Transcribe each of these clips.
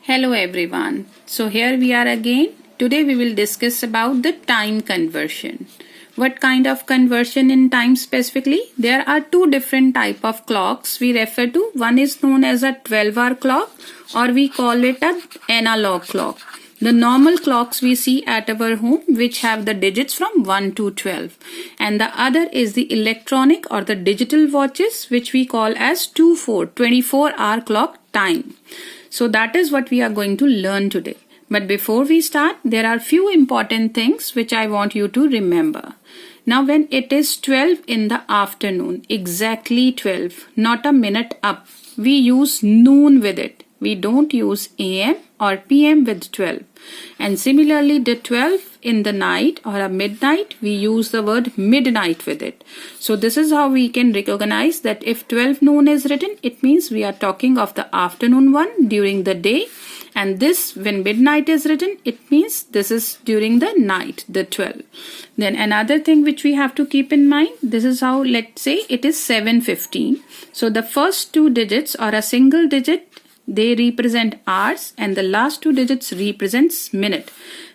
Hello everyone. So here we are again. Today we will discuss about the time conversion. What kind of conversion in time specifically? There are two different type of clocks we refer to. One is known as a 12-hour clock or we call it an analog clock. The normal clocks we see at our home which have the digits from 1 to 12. And the other is the electronic or the digital watches which we call as 24-hour clock time. So that is what we are going to learn today. But before we start, there are few important things which I want you to remember. Now when it is 12 in the afternoon, exactly 12, not a minute up, we use noon with it. We don't use AM or PM with 12. And similarly, the 12 in the night or a midnight, we use the word midnight with it. So this is how we can recognize that if 12 noon is written, it means we are talking of the afternoon one during the day. And this, when midnight is written, it means this is during the night, the 12. Then another thing which we have to keep in mind, this is how, let's say it is 7:15. So the first two digits or a single digit, they represent hours and the last two digits represents minute.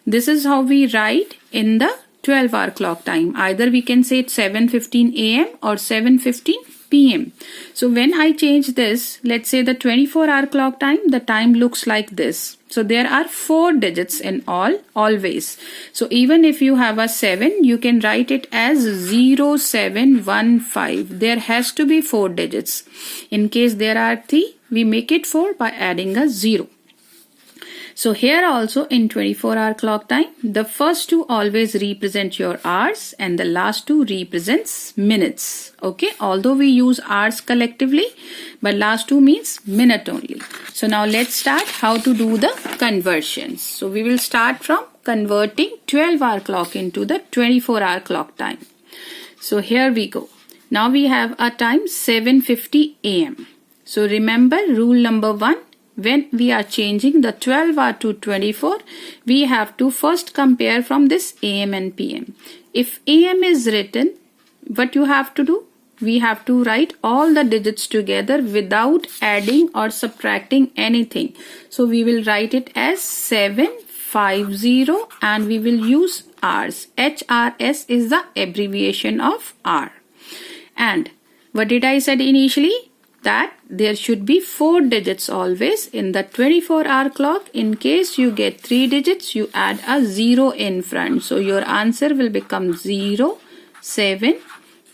This is how we write in the 12-hour clock time. Either we can say it's 7:15 AM or 7:15 PM. So when I change this, let's say the 24-hour clock time, the time looks like this. So there are 4 digits in all, always. So even if you have a 7, you can write it as 0715. There has to be 4 digits. In case there are 3, we make it 4 by adding a 0. So here also in 24-hour clock time, the first two always represent your hours and the last two represents minutes. Okay, although we use hours collectively, but last two means minute only. So now let's start how to do the conversions. So we will start from converting 12-hour clock into the 24-hour clock time. So here we go. Now we have a time 7:50 AM. So remember rule number 1. When we are changing the 12-hour to 24, we have to first compare from this AM and PM. If AM is written, what you have to do? We have to write all the digits together without adding or subtracting anything. So we will write it as 750 and we will use hours. HRS is the abbreviation of hour. And what did I said initially? That there should be 4 digits always in the 24-hour clock. In case you get 3 digits, you add a 0 in front. So your answer will become 0, 7,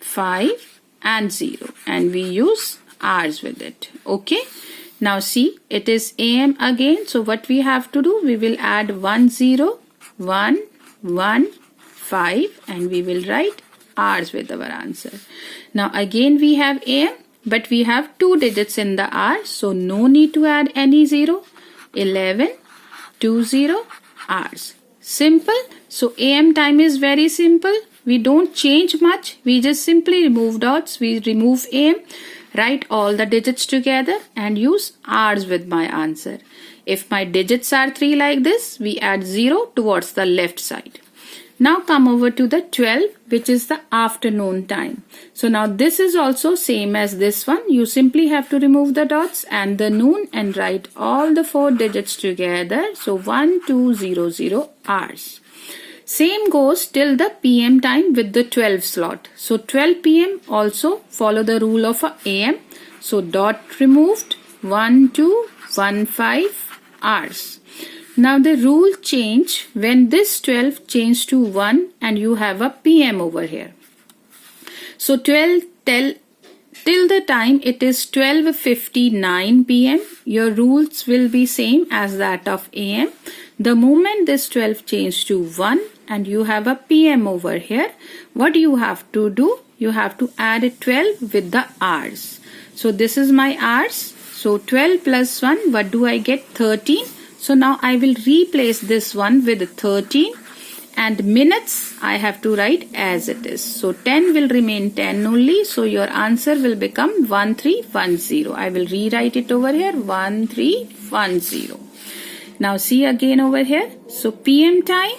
5 and 0. And we use hours with it. Okay. Now see, it is AM again. So what we have to do? We will add 1, 0, 1, 1, 5 and we will write hours with our answer. Now again we have AM. But we have 2 digits in the hour, so no need to add any 0. 11, 20 hours. Simple. So AM time is very simple. We don't change much. We just simply remove dots. We remove AM, write all the digits together and use hours with my answer. If my digits are 3 like this, we add 0 towards the left side. Now come over to the 12, which is the afternoon time. So now this is also same as this one. You simply have to remove the dots and the noon and write all the 4 digits together. So 1200 hours. Same goes till the PM time with the 12 slot. So 12 PM also follow the rule of a AM. So dot removed 1215 hours. Now the rule change when this 12 changed to 1 and you have a PM over here. So 12 till the time it is 12:59 PM, your rules will be same as that of AM. The moment this 12 changed to 1 and you have a PM over here, what you have to do? You have to add 12 with the hours. So this is my hours. So 12 plus 1, what do I get? 13. So now I will replace this one with 13 and minutes I have to write as it is. So 10 will remain 10 only. So your answer will become 1310. I will rewrite it over here 1310. Now see again over here. So PM time.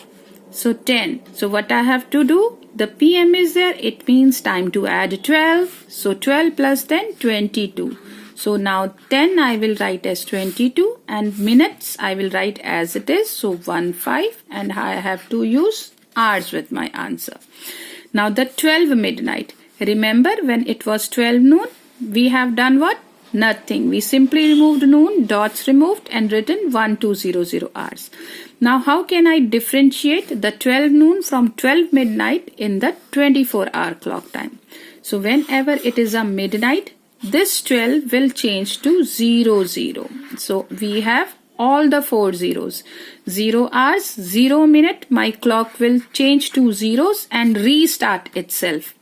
So 10. So what I have to do? The PM is there. It means time to add 12. So 12 plus 10, 22. So now 10 I will write as 22 and minutes I will write as it is. So 15 and I have to use hours with my answer. Now the 12 midnight. Remember when it was 12 noon, we have done what? Nothing. We simply removed noon, dots removed and written 1200 hours. Now how can I differentiate the 12 noon from 12 midnight in the 24-hour clock time? So whenever it is a midnight, this 12 will change to 00. So we have all the 4 zeros. 0 hours, 0 minute, my clock will change to zeros and restart itself.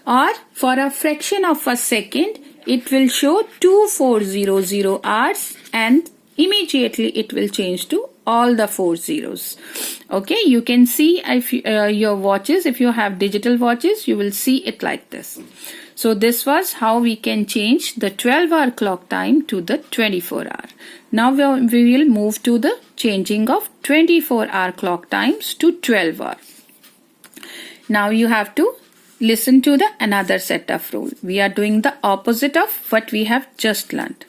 Or for a fraction of a second, it will show 2400 hours and immediately it will change to all the 4 zeros. Okay, you can see if your watches, if you have digital watches, you will see it like this. So this was how we can change the 12-hour clock time to the 24-hour. Now we will move to the changing of 24-hour clock times to 12-hour. Now you have to listen to the another set of rule. We are doing the opposite of what we have just learned.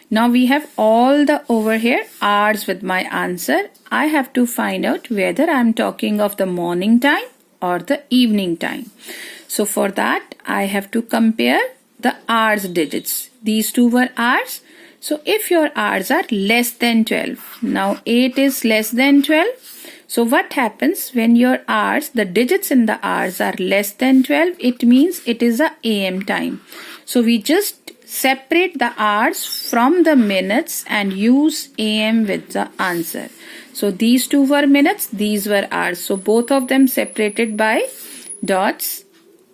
Now we have all the over here hours with my answer. I have to find out whether I am talking of the morning time or the evening time. So for that I have to compare the hours digits. These two were hours. So if your hours are less than 12, now 8 is less than 12. So what happens when your hours, the digits in the hours are less than 12? It means it is a AM time. So we just separate the hours from the minutes and use AM with the answer. So these two were minutes, these were hours. So both of them separated by dots.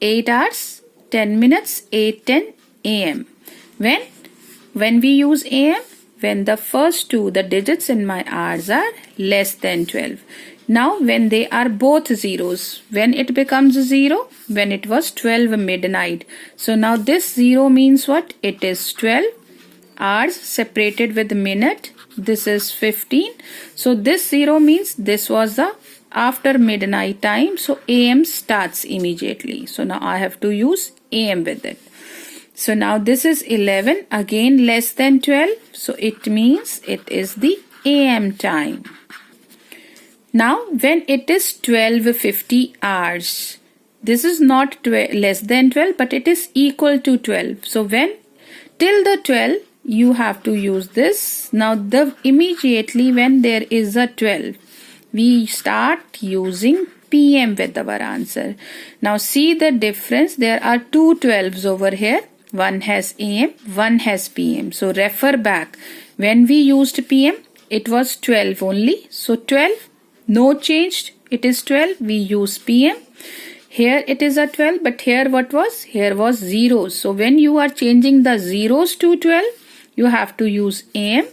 8 hours, 10 minutes, 8:10 AM. When we use AM, when the first two, the digits in my hours are less than 12. Now when they are both zeros, when it becomes 0, when it was 12 midnight. So now this 0 means what? It is 12 hours separated with minute. This is 15. So this 0 means this was the after midnight time. So AM starts immediately. So now I have to use AM with it. So now this is 11, again less than 12. So it means it is the AM time. Now when it is 12:50 hours, this is not less than 12 but it is equal to 12. So when till the 12 you have to use this. Now immediately when there is a 12, we start using PM with our answer. Now see the difference. There are two 12s over here. One has AM, one has PM. So refer back. When we used PM, it was 12 only. So 12, no changed. It is 12. We use PM. Here it is a 12, but here what was? Here was zeros. So when you are changing the zeros to 12, you have to use AM.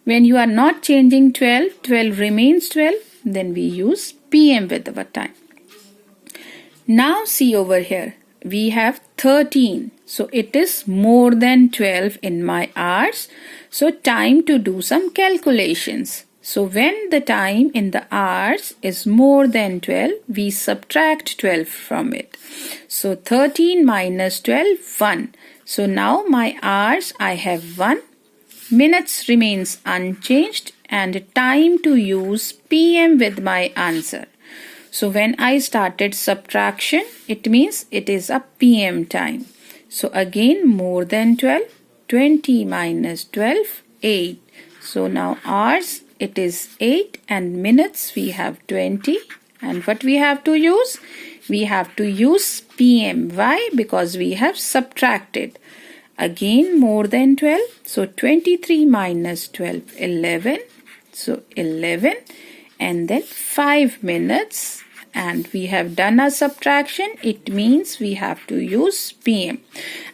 When you are not changing 12, 12 remains 12, then we use PM with our time. Now see over here. We have 13. So it is more than 12 in my hours. So time to do some calculations. So when the time in the hours is more than 12, we subtract 12 from it. So 13 minus 12, 1. So now my hours, I have 1. Minutes remains unchanged and time to use PM with my answer. So when I started subtraction, it means it is a PM time. So again more than 12, 20 minus 12, 8. So now hours, it is 8 and minutes we have 20. And what we have to use? We have to use PM. Why? Because we have subtracted. Again more than 12. So 23 minus 12, 11. So 11 and then 5 minutes. And we have done a subtraction. It means we have to use PM.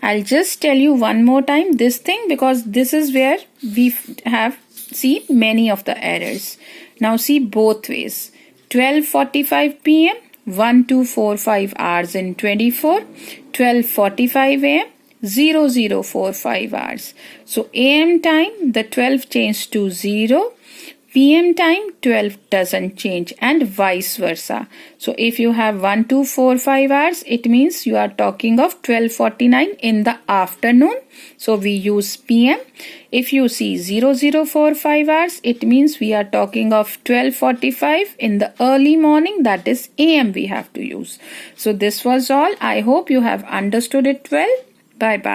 I'll just tell you one more time this thing because this is where we have seen many of the errors. Now see both ways. 12:45 PM, 1245 hours in 24. 12:45 AM, 0045 hours. So AM time, the 12 changed to 0. PM time 12 doesn't change, and vice versa. So if you have 1, 2, 4, 5 hours, it means you are talking of 12:49 in the afternoon. So we use PM. If you see 0045 hours, it means we are talking of 12:45 in the early morning, that is AM we have to use. So this was all. I hope you have understood it well. Bye bye.